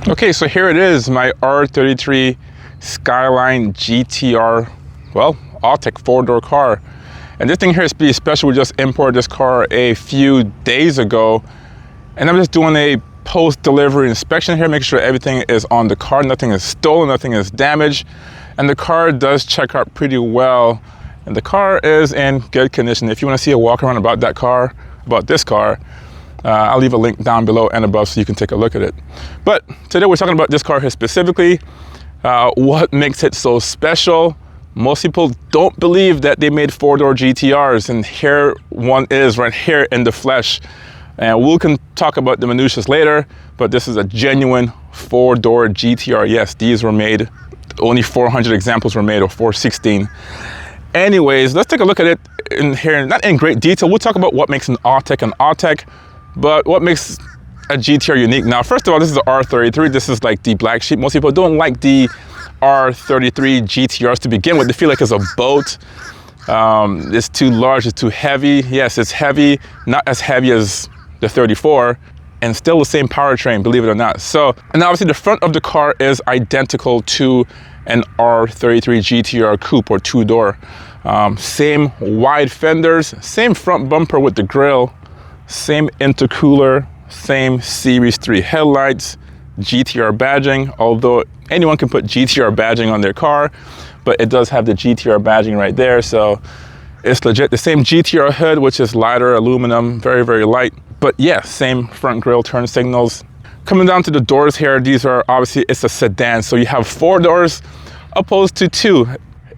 Okay, so here it is, my R33 Skyline GTR, well, Autech 4-door car. And this thing here is pretty special. We just imported this car a few days ago, and I'm just doing a post-delivery inspection here, making sure everything is on the car, nothing is stolen, nothing is damaged, and the car does check out pretty well, and the car is in good condition. If you want to see a walk around about this car, I'll leave a link down below and above so you can take a look at it. But today we're talking about this car here specifically, what makes it so special. Most people don't believe that they made 4-door GTRs, and here one is right here in the flesh. And we can talk about the minutiae later, but this is a genuine 4-door GTR. Yes, these were made, only 400 examples were made, or 416. Anyways, let's take a look at it in here, not in great detail. We'll talk about what makes an Autech, but what makes a GTR unique. Now, first of all, this is the R33. This is like the black sheep. Most people don't like the R33 GTRs to begin with. They feel like it's a boat. It's too large, it's too heavy. Yes, it's heavy, not as heavy as the 34, and still the same powertrain, believe it or not. So, and obviously the front of the car is identical to an R33 GTR coupe or 2-door. Same wide fenders, same front bumper with the grille, same intercooler, same Series 3 headlights, GTR badging, although anyone can put GTR badging on their car, but it does have the GTR badging right there, so it's legit. The same GTR hood, which is lighter aluminum, very, very light. But yeah, same front grille, turn signals. Coming down to the doors here, these are obviously, it's a sedan, so you have 4 doors opposed to 2.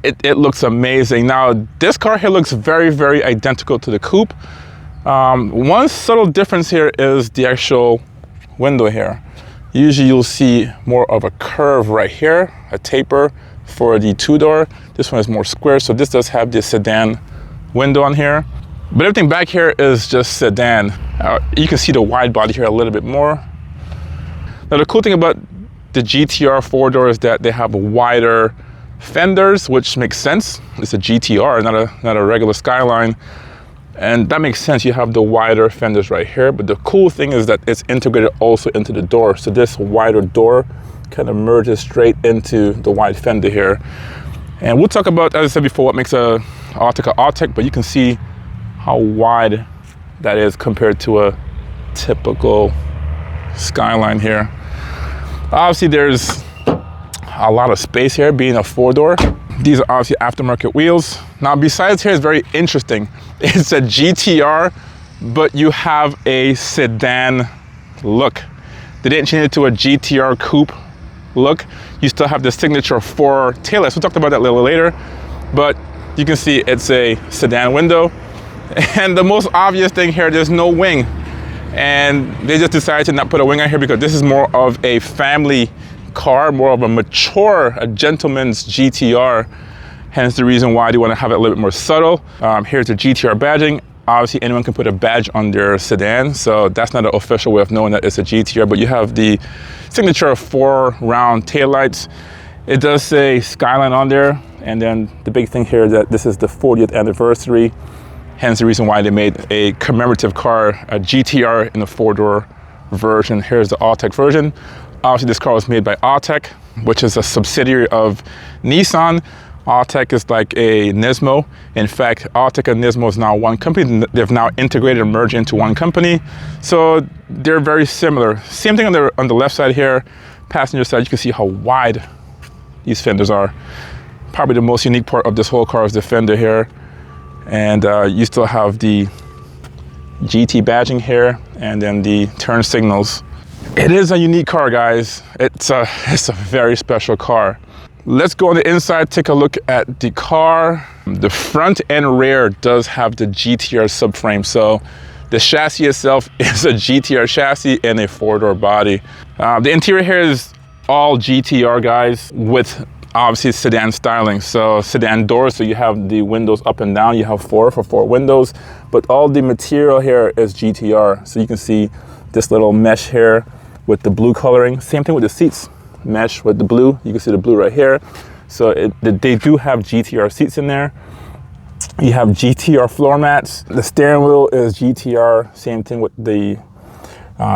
It looks amazing. Now, this car here looks very, very identical to the coupe. One subtle difference here is the actual window here. Usually you'll see more of a curve right here, a taper for the 2-door. This one is more square, so this does have the sedan window on here. But everything back here is just sedan. You can see the wide body here a little bit more. Now the cool thing about the GTR 4-door is that they have wider fenders, which makes sense. It's a GTR, not a regular Skyline. And that makes sense, you have the wider fenders right here, but the cool thing is that it's integrated also into the door. So this wider door kind of merges straight into the wide fender here. And we'll talk about, as I said before, what makes a Autech, but you can see how wide that is compared to a typical Skyline here. Obviously there's a lot of space here being a 4-door. These are obviously aftermarket wheels. Now besides here, it's very interesting. It's a GTR, but you have a sedan look. They didn't change it to a GTR coupe look. You still have the signature 4 taillights. We'll talk about that a little later, but you can see it's a sedan window. And the most obvious thing here, there's no wing. And they just decided to not put a wing on here because this is more of a family car, more of a mature, a gentleman's GTR. Hence the reason why they want to have it a little bit more subtle. Here's the GTR badging. Obviously anyone can put a badge on their sedan, so that's not an official way of knowing that it's a GTR, but you have the signature 4 round taillights. It does say Skyline on there, and then the big thing here that this is the 40th anniversary, hence the reason why they made a commemorative car, a GTR in a 4-door version. Here's the Autech version. Obviously this car was made by Autech, which is a subsidiary of Nissan. Autech is like a Nismo. In fact, Autech and Nismo is now one company. They've now integrated and merged into one company. So they're very similar. Same thing on the left side here, passenger side, you can see how wide these fenders are. Probably the most unique part of this whole car is the fender here. And you still have the GT badging here, and then the turn signals. It is a unique car, guys. It's a very special car. Let's go on the inside, take a look at the car. The front and rear does have the GTR subframe. So the chassis itself is a GTR chassis and a 4-door body. The interior here is all GTR, guys, with obviously sedan styling. So sedan doors, so you have the windows up and down. You have 4 for 4 windows, but all the material here is GTR. So you can see this little mesh here with the blue coloring. Same thing with the seats. Mesh with the blue, you can see the blue right here. So they do have GTR seats in there. You have GTR floor mats. The steering wheel is GTR, same thing with the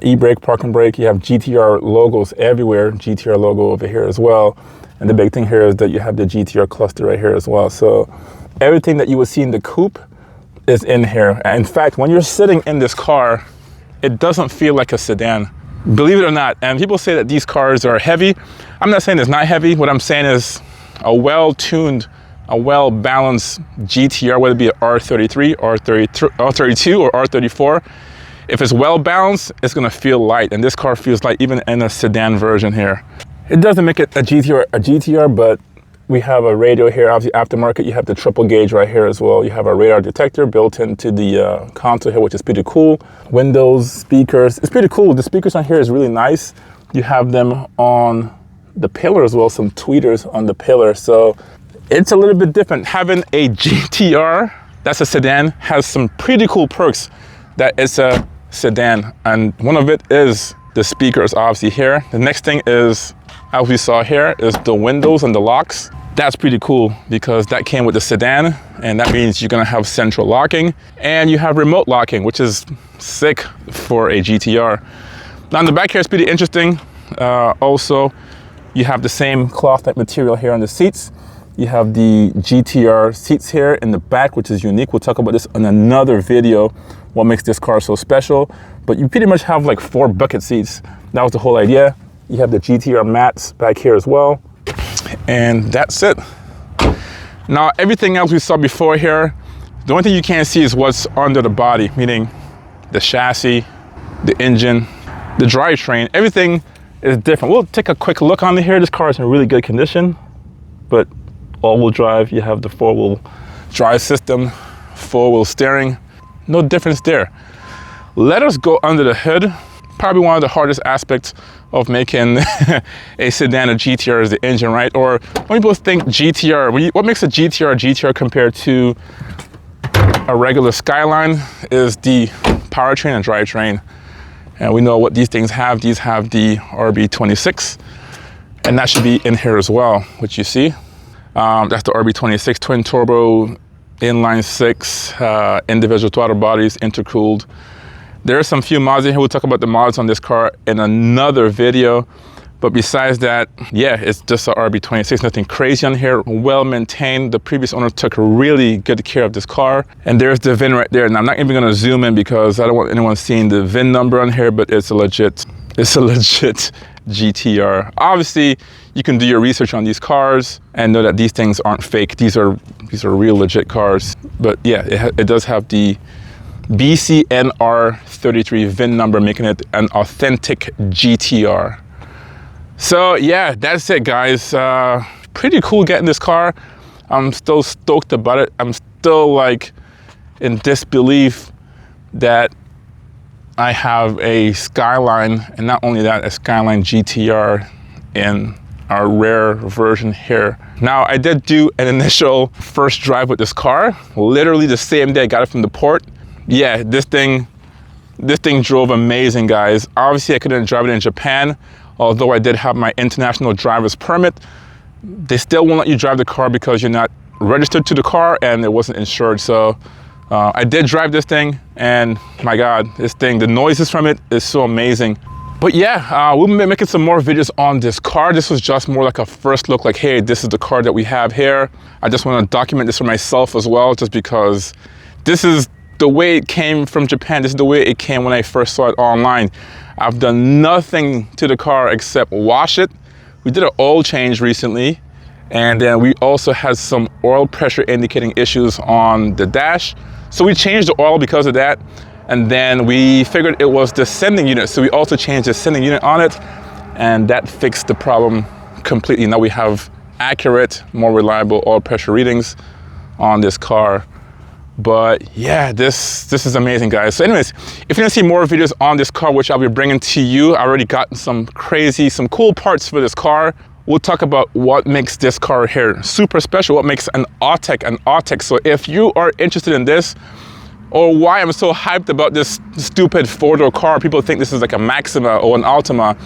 E-brake, parking brake. You have GTR logos everywhere, GTR logo over here as well. And the big thing here is that you have the GTR cluster right here as well. So everything that you would see in the coupe is in here. In fact, when you're sitting in this car, it doesn't feel like a sedan. Believe it or not. And people say that these cars are heavy. I'm not saying it's not heavy. What I'm saying is a well-tuned, a well-balanced GTR, whether it be an R33, R32, or R34, if it's well-balanced, it's gonna feel light. And this car feels light even in a sedan version here. It doesn't make it a GTR, but we have a radio here. Obviously aftermarket, you have the triple gauge right here as well. You have a radar detector built into the console here, which is pretty cool. Windows, speakers, it's pretty cool. The speakers on here is really nice. You have them on the pillar as well, some tweeters on the pillar. So it's a little bit different. Having a GTR, that's a sedan, has some pretty cool perks that it's a sedan. And one of it is the speakers obviously here. The next thing is, as we saw here, is the windows and the locks. That's pretty cool because that came with the sedan, and that means you're gonna have central locking and you have remote locking, which is sick for a GTR. Now in the back here is pretty interesting. Also, you have the same cloth type material here on the seats. You have the GTR seats here in the back, which is unique. We'll talk about this in another video, what makes this car so special. But you pretty much have like 4 bucket seats. That was the whole idea. You have the GTR mats back here as well. And that's it. Now, everything else we saw before here, the only thing you can't see is what's under the body, meaning the chassis, the engine, the drivetrain. Everything is different. We'll take a quick look on here. This car is in really good condition, but all-wheel drive, you have the 4-wheel drive system, 4-wheel steering, no difference there. Let us go under the hood. Probably one of the hardest aspects of making a sedan a GTR is the engine, right? Or when people think GTR, what makes a GTR compared to a regular Skyline is the powertrain and drivetrain. And we know what these things have. These have the RB26, and that should be in here as well, which you see. That's the RB26 twin turbo, inline 6, individual throttle bodies, intercooled. There are some few mods in here. We'll talk about the mods on this car in another video. But besides that, yeah, it's just a RB26, nothing crazy on here, well maintained. The previous owner took really good care of this car. And there's the VIN right there. And I'm not even gonna zoom in because I don't want anyone seeing the VIN number on here, but it's a legit GTR. Obviously, you can do your research on these cars and know that these things aren't fake. These are real legit cars. But yeah, it does have the BCNR33 VIN number, making it an authentic GTR. So yeah, that's it, guys. Pretty cool getting this car. I'm still stoked about it. I'm still like in disbelief that I have a Skyline, and not only that, a Skyline GTR in our rare version here. Now, I did do an initial first drive with this car, literally the same day I got it from the port. Yeah, this thing drove amazing, guys. Obviously, I couldn't drive it in Japan, although I did have my international driver's permit. They still won't let you drive the car because you're not registered to the car and it wasn't insured. So I did drive this thing, and my God, this thing, the noises from it is so amazing. But yeah, we'll be making some more videos on this car. This was just more like a first look, like, hey, this is the car that we have here. I just want to document this for myself as well, just because this is the way it came from Japan. This is the way it came when I first saw it online. I've done nothing to the car except wash it. We did an oil change recently, and then we also had some oil pressure indicating issues on the dash. So we changed the oil because of that. And then we figured it was the sending unit. So we also changed the sending unit on it, and that fixed the problem completely. Now we have accurate, more reliable oil pressure readings on this car. But yeah, this is amazing, guys. So anyways, if you want to see more videos on this car, which I'll be bringing to you, I already got some cool parts for this car. We'll talk about what makes this car here super special, what makes an Autech. So if you are interested in this, or why I'm so hyped about this stupid four-door car, people think this is like a Maxima or an Altima.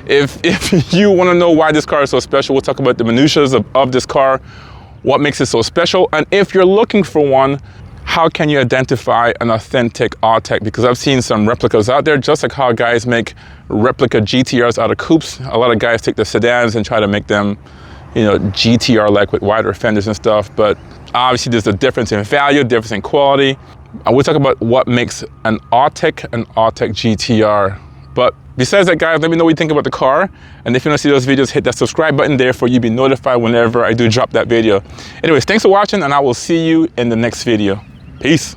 If you want to know why this car is so special, we'll talk about the minutiae of this car, what makes it so special. And if you're looking for one, how can you identify an authentic Autech? Because I've seen some replicas out there, just like how guys make replica GTRs out of coupes. A lot of guys take the sedans and try to make them, you know, GTR-like with wider fenders and stuff. But obviously there's a difference in value, difference in quality. I will talk about what makes an Autech GTR. But besides that, guys, let me know what you think about the car. And if you want to see those videos, hit that subscribe button there for you to be notified whenever I do drop that video. Anyways, thanks for watching, and I will see you in the next video. Peace.